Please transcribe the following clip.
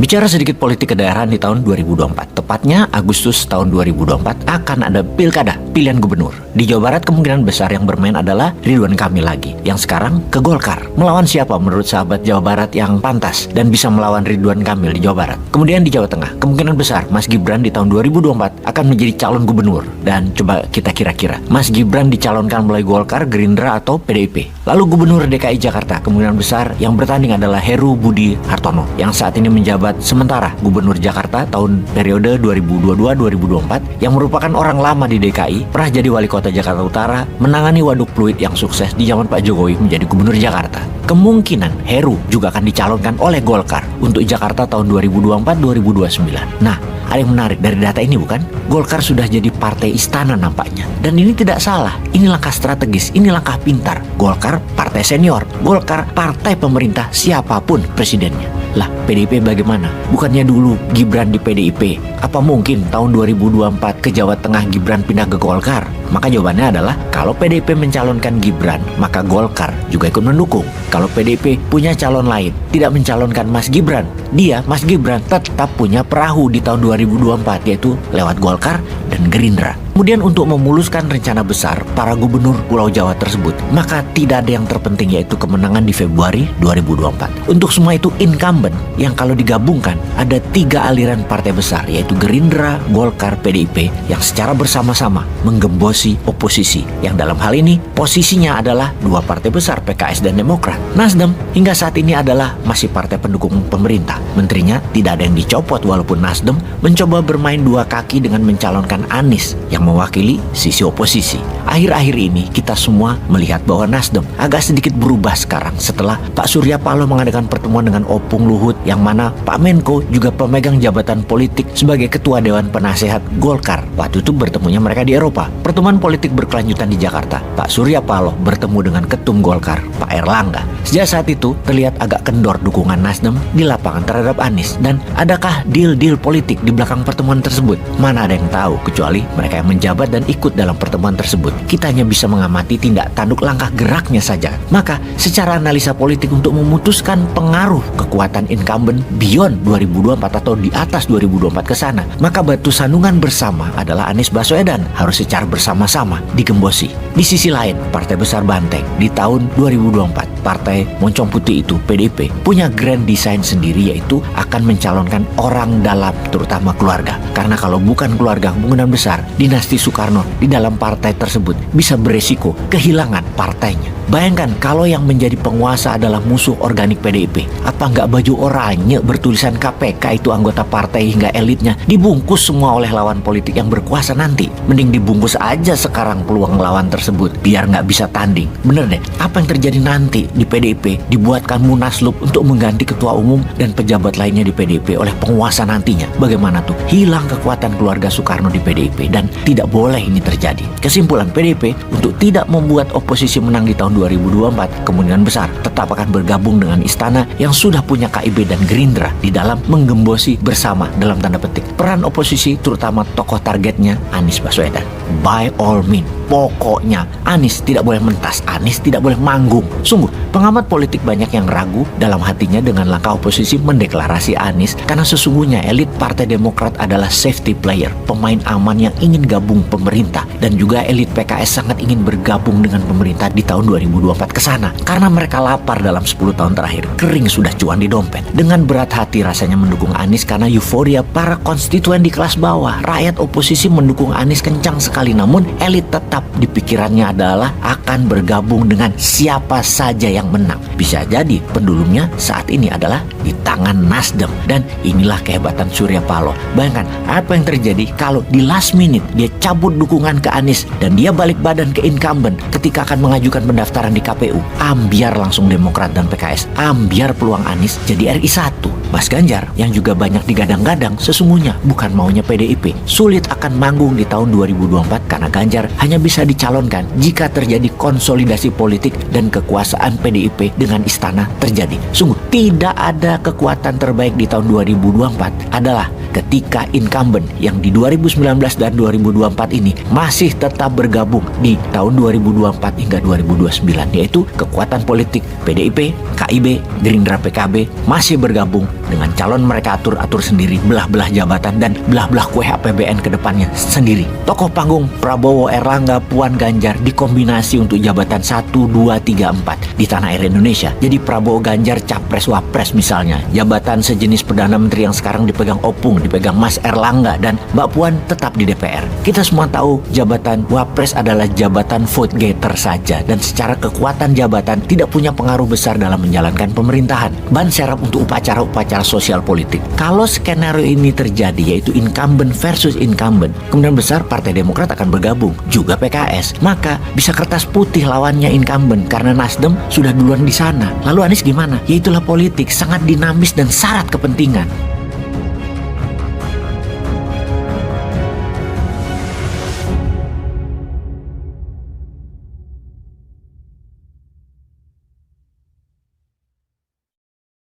Bicara sedikit politik kedaerahan di tahun 2024, tepatnya Agustus tahun 2024 akan ada pilkada pilihan gubernur. Di Jawa Barat kemungkinan besar yang bermain adalah Ridwan Kamil lagi, yang sekarang ke Golkar. Melawan siapa menurut sahabat Jawa Barat yang pantas dan bisa melawan Ridwan Kamil di Jawa Barat? Kemudian di Jawa Tengah, kemungkinan besar Mas Gibran di tahun 2024 akan menjadi calon gubernur. Dan coba kita kira-kira, Mas Gibran dicalonkan melalui Golkar, Gerindra, atau PDIP. Lalu Gubernur DKI Jakarta kemungkinan besar yang bertanding adalah Heru Budi Hartono, yang saat ini menjabat sementara Gubernur Jakarta tahun periode 2022-2024, yang merupakan orang lama di DKI, pernah jadi wali kota Jakarta Utara, menangani waduk fluid yang sukses di zaman Pak Jokowi menjadi Gubernur Jakarta. Kemungkinan Heru juga akan dicalonkan oleh Golkar untuk Jakarta tahun 2024-2029. Nah, ada yang menarik dari data ini bukan? Golkar sudah jadi partai istana nampaknya. Dan ini tidak salah, ini langkah strategis, ini langkah pintar. Golkar partai senior, Golkar partai pemerintah siapapun presidennya. Lah, PDIP bagaimana? Bukannya dulu Gibran di PDIP? Apa mungkin tahun 2024 ke Jawa Tengah Gibran pindah ke Golkar? Maka jawabannya adalah kalau PDIP mencalonkan Gibran, maka Golkar juga ikut mendukung. Kalau PDIP punya calon lain, tidak mencalonkan Mas Gibran, Mas Gibran tetap punya perahu di tahun 2024, yaitu lewat Golkar dan Gerindra. Kemudian untuk memuluskan rencana besar para gubernur Pulau Jawa tersebut, maka tidak ada yang terpenting yaitu kemenangan di Februari 2024. Untuk semua itu incumbent yang kalau digabungkan ada 3 aliran partai besar yaitu Gerindra, Golkar, PDIP yang secara bersama-sama menggembosi oposisi. Yang dalam hal ini posisinya adalah 2 partai besar PKS dan Demokrat. Nasdem hingga saat ini adalah masih partai pendukung pemerintah. Menterinya tidak ada yang dicopot walaupun Nasdem mencoba bermain 2 kaki dengan mencalonkan Anies yang mewakili sisi oposisi. Akhir-akhir ini kita semua melihat bahwa Nasdem agak sedikit berubah sekarang setelah Pak Surya Paloh mengadakan pertemuan dengan Opung Luhut, yang mana Pak Menko juga pemegang jabatan politik sebagai Ketua Dewan Penasehat Golkar. Waktu itu bertemunya mereka di Eropa. Pertemuan politik berkelanjutan di Jakarta. Pak Surya Paloh bertemu dengan Ketum Golkar, Pak Erlangga. Sejak saat itu terlihat agak kendor dukungan Nasdem di lapangan terhadap Anies. Dan adakah deal-deal politik di belakang pertemuan tersebut? Mana ada yang tahu kecuali mereka yang menjabat dan ikut dalam pertemuan tersebut. Kita hanya bisa mengamati tindak tanduk langkah geraknya saja. Maka secara analisa politik untuk memutuskan pengaruh kekuatan incumbent beyond 2024 atau di atas 2024 ke sana, maka batu sandungan bersama adalah Anies Baswedan harus secara bersama-sama digembosi. Di sisi lain, partai besar Banteng di tahun 2024, partai Moncong Putih itu PDIP punya grand design sendiri, yaitu akan mencalonkan orang dalam terutama keluarga. Karena kalau bukan keluarga, kemungkinan besar dinasti Soekarno di dalam partai tersebut bisa beresiko kehilangan partainya. Bayangkan kalau yang menjadi penguasa adalah musuh organik PDIP. Apa nggak baju oranye bertulisan KPK itu anggota partai hingga elitnya dibungkus semua oleh lawan politik yang berkuasa nanti? Mending dibungkus aja sekarang peluang lawan tersebut biar nggak bisa tanding. Bener deh, apa yang terjadi nanti di PDIP dibuatkan munaslup untuk mengganti ketua umum dan pejabat lainnya di PDIP oleh penguasa nantinya. Bagaimana tuh? Hilang kekuatan keluarga Soekarno di PDIP dan tidak boleh ini terjadi. Kesimpulan, PDIP untuk tidak membuat oposisi menang di tahun 2024 kemungkinan besar tetap akan bergabung dengan istana yang sudah punya KIB dan Gerindra di dalam menggembosi bersama dalam tanda petik peran oposisi, terutama tokoh targetnya Anies Baswedan. By all means, pokoknya Anies tidak boleh mentas, Anies tidak boleh manggung. Sungguh, pengamat politik banyak yang ragu dalam hatinya dengan langkah oposisi mendeklarasi Anies karena sesungguhnya elit Partai Demokrat adalah safety player, pemain aman yang ingin gabung pemerintah, dan juga elit PKS sangat ingin bergabung dengan pemerintah di tahun 2024 ke sana. Karena mereka lapar dalam 10 tahun terakhir, kering sudah cuan di dompet. Dengan berat hati rasanya mendukung Anies karena euforia para konstituen di kelas bawah. Rakyat oposisi mendukung Anies kencang sekali, namun elit tetap di pikirannya adalah akan bergabung dengan siapa saja yang menang. Bisa jadi pendulumnya saat ini adalah di tangan Nasdem. Dan inilah kehebatan Surya Paloh. Bayangkan apa yang terjadi kalau di last minute dia cabut dukungan ke Anies dan dia balik badan ke incumbent ketika akan mengajukan pendaftaran di KPU. Ambiar langsung Demokrat dan PKS, ambiar peluang Anies jadi RI 1. Mas Ganjar yang juga banyak digadang-gadang sesungguhnya bukan maunya PDIP. Sulit akan manggung di tahun 2024 karena Ganjar hanya bisa dicalonkan jika terjadi konsolidasi politik dan kekuasaan PDIP dengan istana terjadi. Sungguh tidak ada kekuatan terbaik di tahun 2024 adalah ketika incumbent yang di 2019 dan 2024 ini masih tetap bergabung di tahun 2024 hingga 2029, yaitu kekuatan politik PDIP, KIB, Gerindra, PKB masih bergabung dengan calon mereka atur-atur sendiri, belah-belah jabatan dan belah-belah kue APBN ke depannya sendiri. Tokoh panggung Prabowo, Erlangga, Puan, Ganjar dikombinasi untuk jabatan 1, 2, 3, 4 di tanah air Indonesia. Jadi Prabowo Ganjar Capres Wapres misalnya, jabatan sejenis Perdana Menteri yang sekarang dipegang Opung, dipegang Mas Erlangga, dan Mbak Puan tetap di DPR. Kita semua tahu jabatan Wapres adalah jabatan vote getter saja dan secara kekuatan jabatan tidak punya pengaruh besar dalam menjalankan pemerintahan. Ban serap untuk upacara-upacara sosial politik. Kalau skenario ini terjadi, yaitu incumbent versus incumbent, kemungkinan besar Partai Demokrat akan bergabung, juga PKS. Maka bisa kertas putih lawannya incumbent karena Nasdem sudah duluan di sana. Lalu Anies gimana? Ya itulah politik, sangat dinamis dan syarat kepentingan.